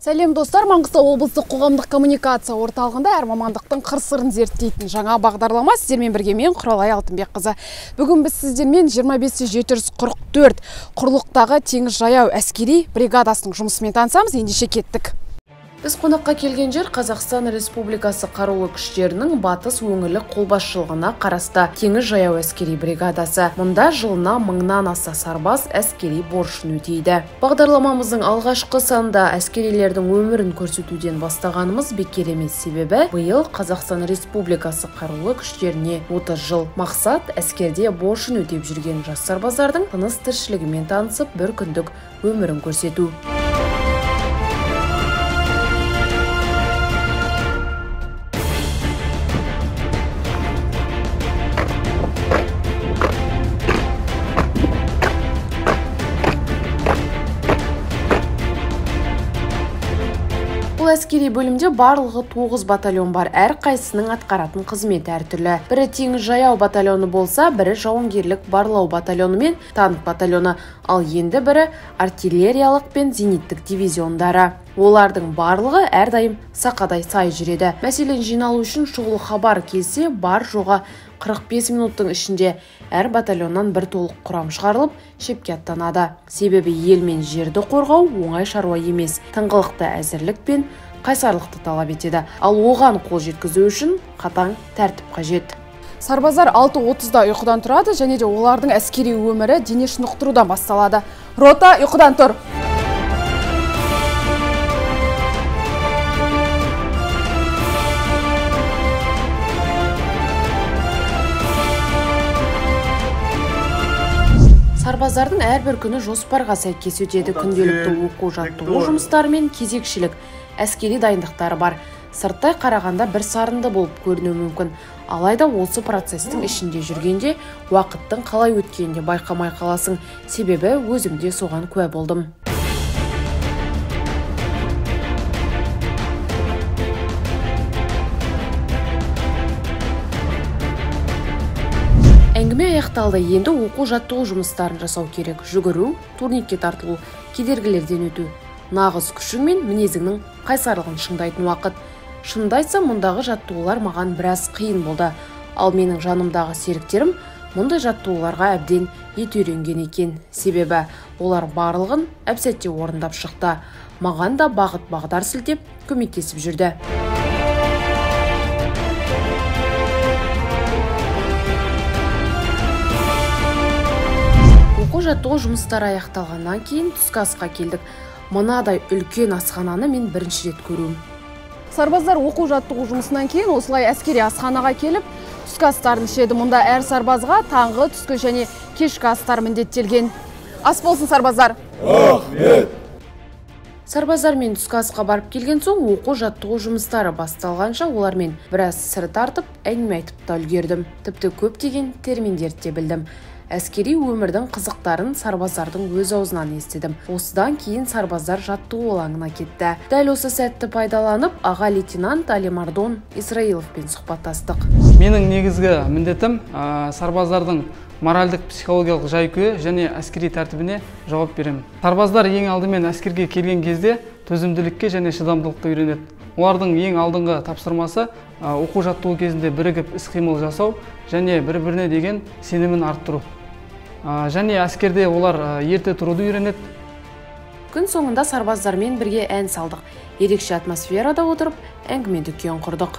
Сәлем достар, Маңғыстау облыстық қоғамдық коммуникация орталығында әр мамандықтың қыр-сырын зерттейтін жаңа бағдарлама сіздермен бірге мен Құралай Алтынбекқызы. Бүгін біз сіздермен 25744 құрлықтағы теңіз жаяу әскери бригадасының жұмысымен танысамыз. Ендеше кеттік. Біз қонаққа келген жер Қазақстан Республикасы қарулы күштерінің батыс өңірлік қолбасшылығына қарасты теңіз жаяу әскери бригадасы. Мұнда жылына 1000-нан аса сарбаз әскери борышын өтейді. Бағдарламамыздың алғашқы санында әскерилердің өмірін көрсетуден бастағанымыз бекер емес, себебі биыл Қазақстан Республикасы қарулы күштеріне 30 жыл. Мақсат әскерде борышын өтеп жүрген жас сарбаздардың тыныс тіршілігімен танысып, бір күндік өмірін көрсету. Бұл әскери бөлімде барлығы 9 батальон бар. Әр қайсының атқаратын қызметі әртүрлі. Бірі теңіз жаяу батальоны болса, бірі жауынгерлік барлау батальоны мен танк батальоны, ал енді бірі артиллериялық пен зениттік дивизиондары. Олардың барлығы әрдайым сақадай сай жүреді. Мәселен, жиналу үшін шұғыл хабар келсе, бар жоға 45 минуттың ішінде әр батальоннан бір толық құрам шығарылып, шепке аттанады. Себебі ел мен жерді қорғау оңай шаруа емес. Тыңғылықты әзірлік пен қайсарлықты талап етеді. Ал оған қол жеткізу үшін қатаң тәртіп қажет. Сарбаздар 6:30-да ұйқыдан тұрады, және де олардың әскери өмірі дене шынықтырудан басталады. Рота, ұйқыдан тұр! Сарбаздардың әрбір күні жоспарға сәйкес өтеді. Күнделікті оқу-жаттығу жұмыстары мен кезекшілік, әскери дайындықтары бар. Сырттай қарағанда бір сарынды болып көрінуі мүмкін. Алайда осы процестің ішінде жүргенде уақыттың қалай өткенде байқамай қаласың. Себебі өзім де соған куә болдым. Әңгіме аяқталды. Енді оқу-жаттығу жұмыстарын жасау керек. Жүгіру, турникке тартылу, кедергілерден өту. Нағыз күшің мен мінезіңнің қайсарлығын шыңдайтын уақыт. Шынымды айтсам, мұндағы жаттығулар маған біраз қиын болды. Ал менің жанымдағы серіктерім мұндай жаттығуларға әбден ет үйренген екен. Себебі олар барлығын әп-сәтте орындап шықты. Маған да бағыт-бағдар сілтеп көмектесіп жүрді. Оқу-жаттығу жұмыстары аяқталғаннан кейін түскі асқа келдік. Мынадай үлкен асхананы мен бірінші рет көруім. Сарбаздар оқу-жаттығу жұмысынан кейін осылай әскери асханаға келіп, түскі астарын ішеді. Мұнда әр сарбазға таңғы, түскі және кешкі астар міндеттелген. Ас болсын, сарбаздар! Рахмет! Сарбаздармен түскі асқа барып келген соң, оқу-жаттығу жұмыстары басталғанша олармен біраз сыр тартып, әңгіме айтып та үлгердім. Тіпті көптеген терминдерді де білдім. Әскери өмірдің қызықтарын сарбаздардың өз аузынан естідім. Осыдан кейін сарбаздар жаттығу алаңына кетті. Дәл осы сәтті пайдаланып, аға лейтенант Алимардон Исраиловпен сұхбаттастық. Менің негізгі міндетім сарбаздардың моральдық психологиялық жай-күйі және әскери тәртібіне жауап беремін. Сарбаздар ең алдымен әскерге келген кезде төзімділікке және шыдамдылыққа үйренеді. Олардың ең алдыңғы тапсырмасы оқу-жаттығу кезінде бірігіп іс-қимыл жасау және бір-біріне деген сенімін арттыру. Және әскерде олар ерте тұруды үйренеді. Күн соңында сарбаздармен бірге ән салдық. Ерекше атмосферада отырып, әңгіме дүкен құрдық.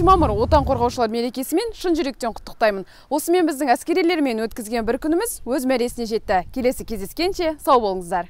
Мамыр отан қорғаушылар мерекесімен шын жүректен құттықтаймын. Осымен біздің әскерилермен өткізген бір күніміз өз мәресіне жетті. Келесі кездескенше сау болыңыздар.